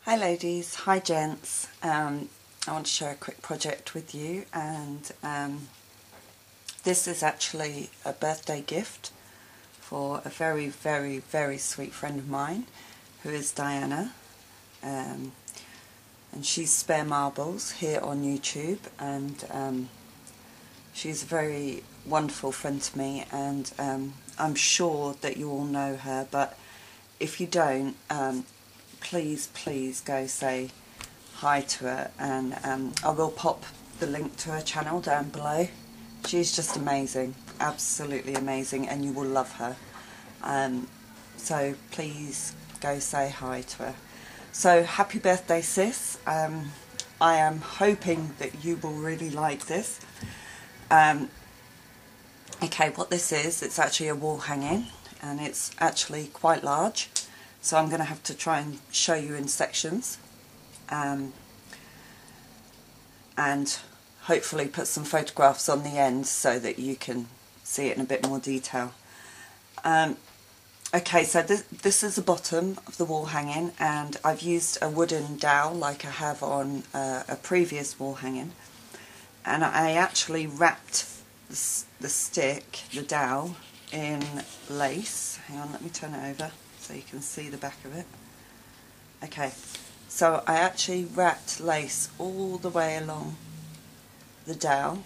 Hi ladies, hi gents. I want to share a quick project with you, and this is actually a birthday gift for a very, very, very sweet friend of mine who is Diana, and she's Spare Marbles here on YouTube, and she's a very wonderful friend to me, and I'm sure that you all know her, but if you don't, please go say hi to her, and I will pop the link to her channel down below. She's just amazing, absolutely amazing, and you will love her. So please go say hi to her. So happy birthday, sis. I am hoping that you will really like this. Okay, what this is, it's actually a wall hanging, and it's actually quite large. So I'm going to have to try and show you in sections, and hopefully put some photographs on the end so that you can see it in a bit more detail. Okay, so this is the bottom of the wall hanging, and I've used a wooden dowel like I have on a previous wall hanging, and I actually wrapped the stick, the dowel, in lace. Hang on, let me turn it over so you can see the back of it. Okay, so I actually wrapped lace all the way along the dowel,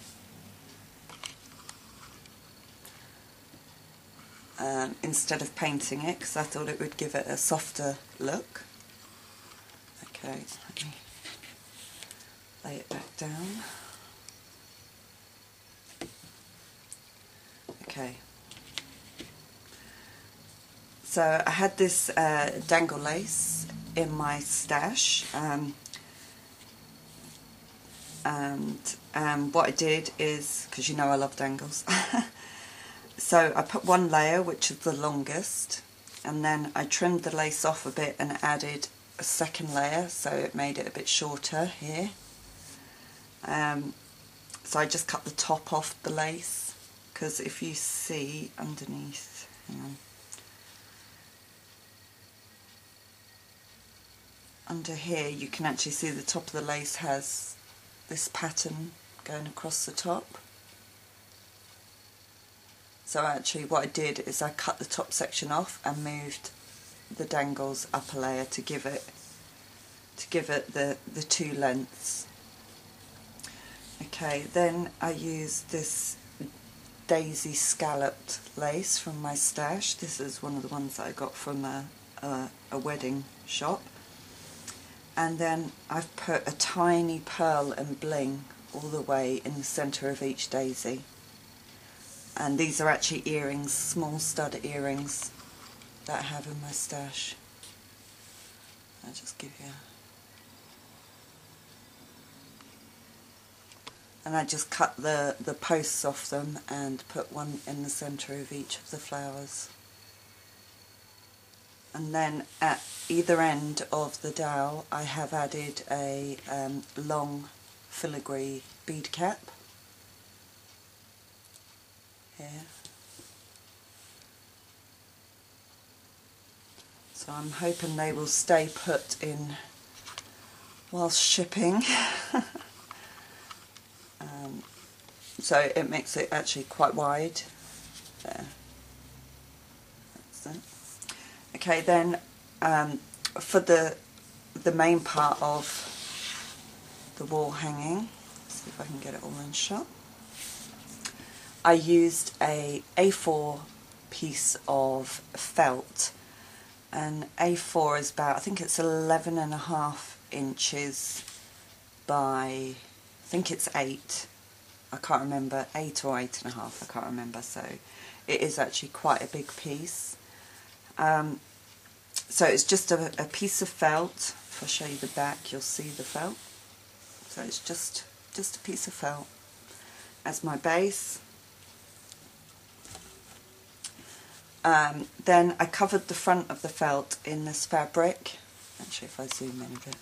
instead of painting it, because I thought it would give it a softer look. Okay, let me lay it back down. Okay. So I had this dangle lace in my stash, and what I did is, because you know I love dangles, so I put one layer, which is the longest, and then I trimmed the lace off a bit and added a second layer, so it made it a bit shorter here. So I just cut the top off the lace, because if you see underneath, hang on, under here you can actually see the top of the lace has this pattern going across the top. So actually what I did is I cut the top section off and moved the dangles up a layer to give it the two lengths. Okay, then I used this daisy scalloped lace from my stash. This is one of the ones that I got from a wedding shop. And then I've put a tiny pearl and bling all the way in the centre of each daisy. And these are actually earrings, small stud earrings that I have in my stash. I'll just give you... And I just cut the posts off them and put one in the centre of each of the flowers. And then at either end of the dowel I have added a long filigree bead cap here. So I'm hoping they will stay put in whilst shipping. So it makes it actually quite wide. There. That's it. Okay, then for the main part of the wall hanging, let's see if I can get it all in shot, I used a A4 piece of felt, and A4 is about, I think it's 11.5 inches by, I think it's 8, I can't remember, 8 or 8.5, I can't remember, so it is actually quite a big piece. So it's just a piece of felt. If I show you the back, you'll see the felt. So it's just a piece of felt as my base. Then I covered the front of the felt in this fabric. Actually, if I zoom in a bit,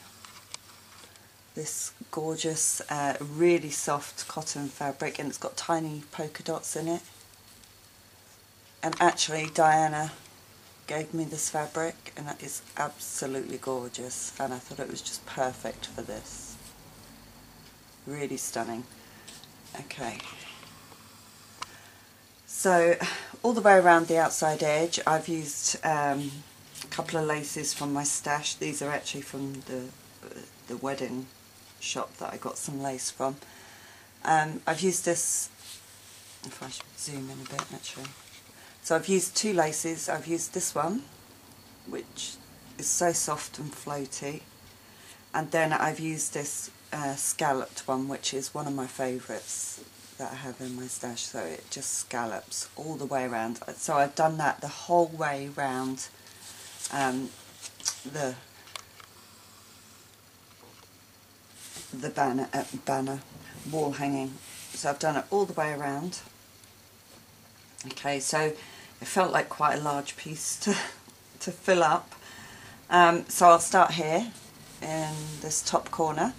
this gorgeous, really soft cotton fabric, and it's got tiny polka dots in it. And actually, Diana gave me this fabric, and that is absolutely gorgeous, and I thought it was just perfect for this. Really stunning. Okay, so all the way around the outside edge I've used a couple of laces from my stash. These are actually from the wedding shop that I got some lace from. I've used this, if I should zoom in a bit actually. So I've used two laces. I've used this one, which is so soft and floaty, and then I've used this scalloped one, which is one of my favourites that I have in my stash. So it just scallops all the way around. So I've done that the whole way round the banner wall hanging. So I've done it all the way around. Okay, so it felt like quite a large piece to fill up. So I'll start here in this top corner.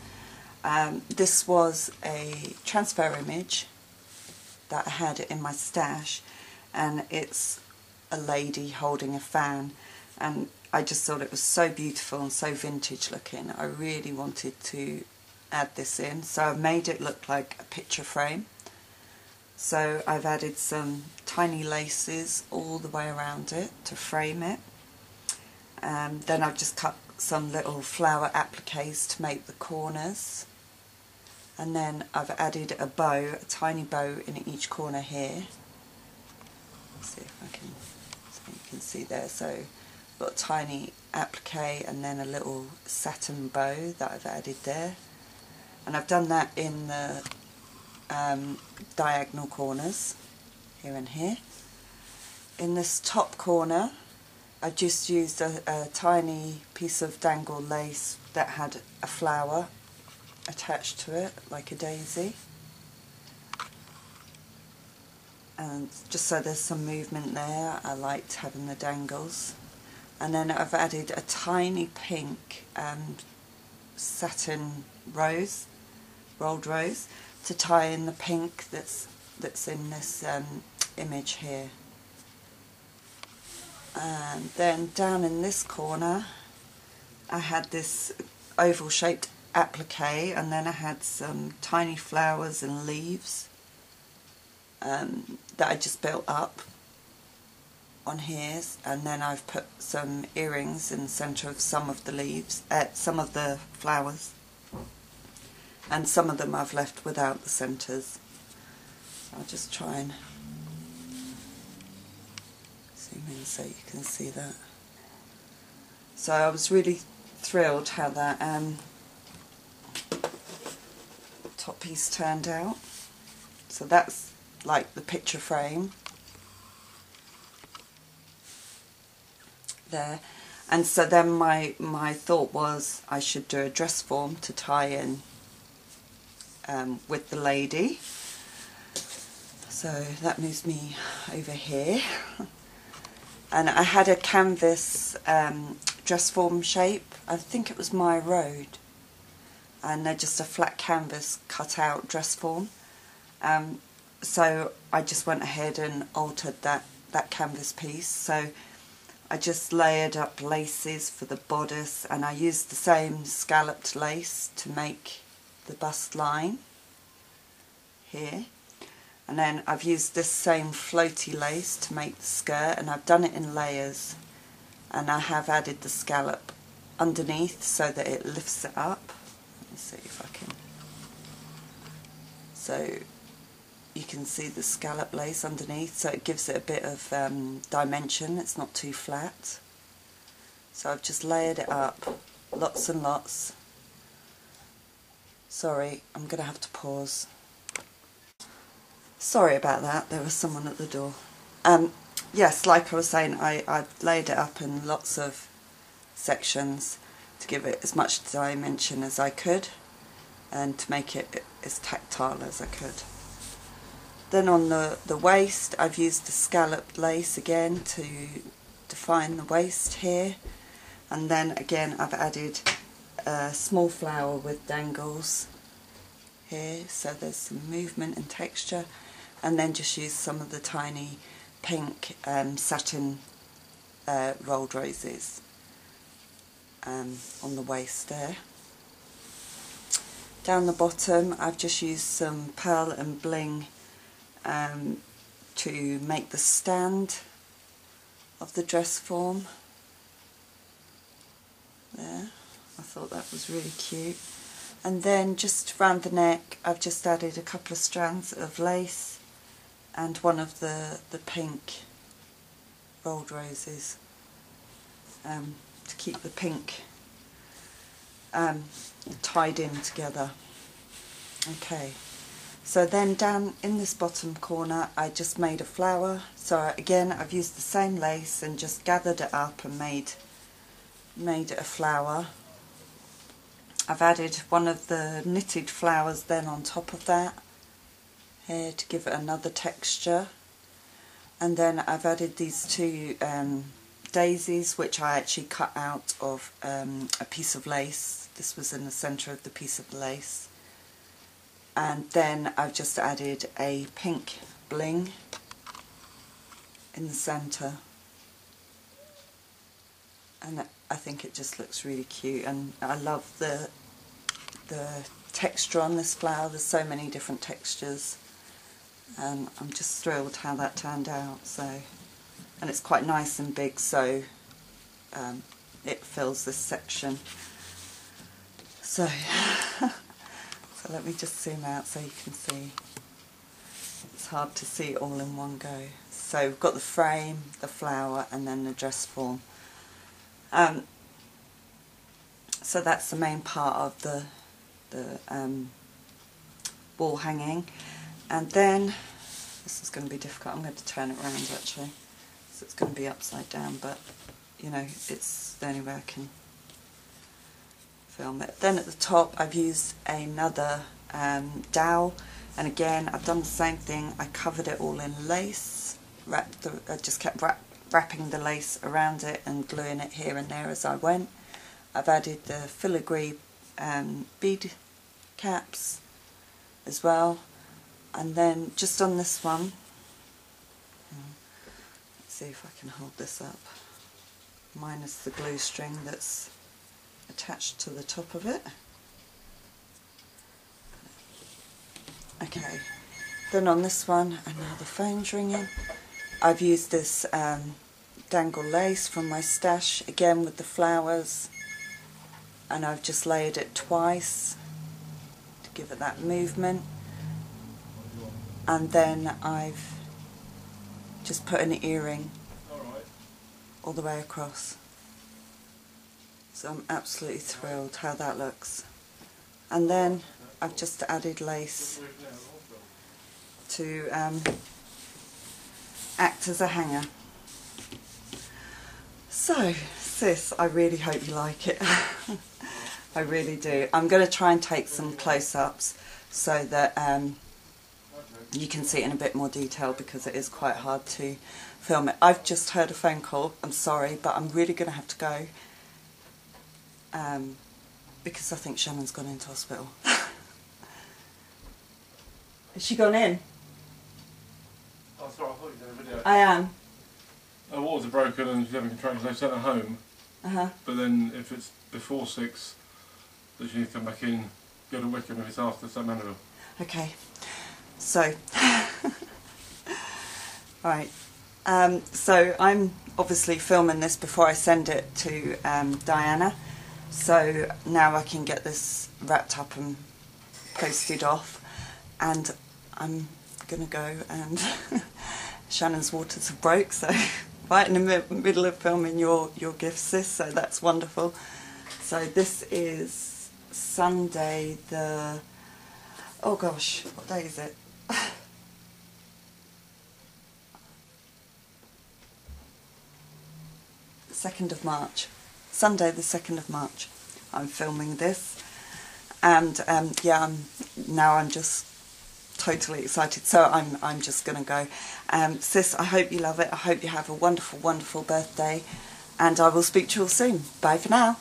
This was a transfer image that I had in my stash, and it's a lady holding a fan, and I just thought it was so beautiful and so vintage looking. I really wanted to add this in, so I've made it look like a picture frame. So I've added some tiny laces all the way around it to frame it. Then I've just cut some little flower appliques to make the corners. And then I've added a bow, a tiny bow in each corner here. Let's see if I can, so you can see there. So I've got a tiny applique and then a little satin bow that I've added there. And I've done that in the diagonal corners, here and here. In this top corner, I just used a tiny piece of dangle lace that had a flower attached to it, like a daisy. And just so there's some movement there, I liked having the dangles. And then I've added a tiny pink satin rose, rolled rose, to tie in the pink that's in this image here. And then down in this corner I had this oval shaped applique, and then I had some tiny flowers and leaves that I just built up on here, and then I've put some earrings in the centre of some of the leaves, some of the flowers, and some of them I've left without the centres. So I'll just try and zoom in so you can see that. So I was really thrilled how that top piece turned out. So that's like the picture frame there. And so then my thought was I should do a dress form to tie in with the lady. So that moves me over here. And I had a canvas dress form shape. I think it was My Road. And they're just a flat canvas cut out dress form. So I just went ahead and altered that canvas piece. So I just layered up laces for the bodice, and I used the same scalloped lace to make the bust line here. And then I've used this same floaty lace to make the skirt, and I've done it in layers. And I have added the scallop underneath so that it lifts it up. Let me see if I can. So you can see the scallop lace underneath, so it gives it a bit of dimension. It's not too flat. So I've just layered it up, lots and lots. Sorry, I'm going to have to pause. Sorry about that, there was someone at the door. Yes, like I was saying, I laid it up in lots of sections to give it as much dimension as I could and to make it as tactile as I could. Then on the waist, I've used the scalloped lace again to define the waist here, and then again I've added a small flower with dangles here, so there's some movement and texture, and then just used some of the tiny pink satin rolled roses on the waist there. Down the bottom I've just used some pearl and bling to make the stand of the dress form there. I thought that was really cute. And then just around the neck I've just added a couple of strands of lace and one of the pink rolled roses to keep the pink tied in together. Okay, so then down in this bottom corner I just made a flower. So again I've used the same lace and just gathered it up and made it a flower. I've added one of the knitted flowers then on top of that here to give it another texture, and then I've added these two daisies which I actually cut out of a piece of lace. This was in the centre of the piece of lace, and then I've just added a pink bling in the centre, and I think it just looks really cute, and I love the texture on this flower. There's so many different textures, and I'm just thrilled how that turned out. So, and it's quite nice and big, so it fills this section. So, so let me just zoom out so you can see. It's hard to see it all in one go. So we've got the frame, the flower, and then the dress form. So that's the main part of the wall hanging. And then, this is going to be difficult, I'm going to turn it around actually, so it's going to be upside down, but you know, it's the only way I can film it. Then at the top I've used another dowel, and again I've done the same thing. I covered it all in lace, I just kept wrapping the lace around it and gluing it here and there as I went. I've added the filigree bead caps as well, and then just on this one, let's see if I can hold this up, minus the glue string that's attached to the top of it. Okay, then on this one, and now the phone's ringing, I've used this dangle lace from my stash, again with the flowers, and I've just layered it twice to give it that movement, and then I've just put an earring all the way across. So I'm absolutely thrilled how that looks. And then I've just added lace to act as a hanger. So, sis, I really hope you like it. I really do. I'm going to try and take some close-ups so that you can see it in a bit more detail, because it is quite hard to film it. I've just heard a phone call, I'm sorry, but I'm really going to have to go because I think Shannon's gone into hospital. Has she gone in? Oh, sorry, I thought you did a video. I am. Her waters are broken and she's having contractions. They sent her home. But then if it's before 6, then she needs to come back in, go to Wickham if it's after St Mandeville. Okay. So, right. So I'm obviously filming this before I send it to Diana. So now I can get this wrapped up and posted off, and I'm gonna go, and Shannon's waters have broke, so right in the middle of filming your gift, sis, so that's wonderful. So this is Sunday the, oh gosh, what day is it? 2nd of March. Sunday the 2nd of March I'm filming this, and yeah, I'm just totally excited, so I'm just gonna go. Sis, I hope you love it. I hope you have a wonderful, wonderful birthday, and I will speak to you all soon. Bye for now.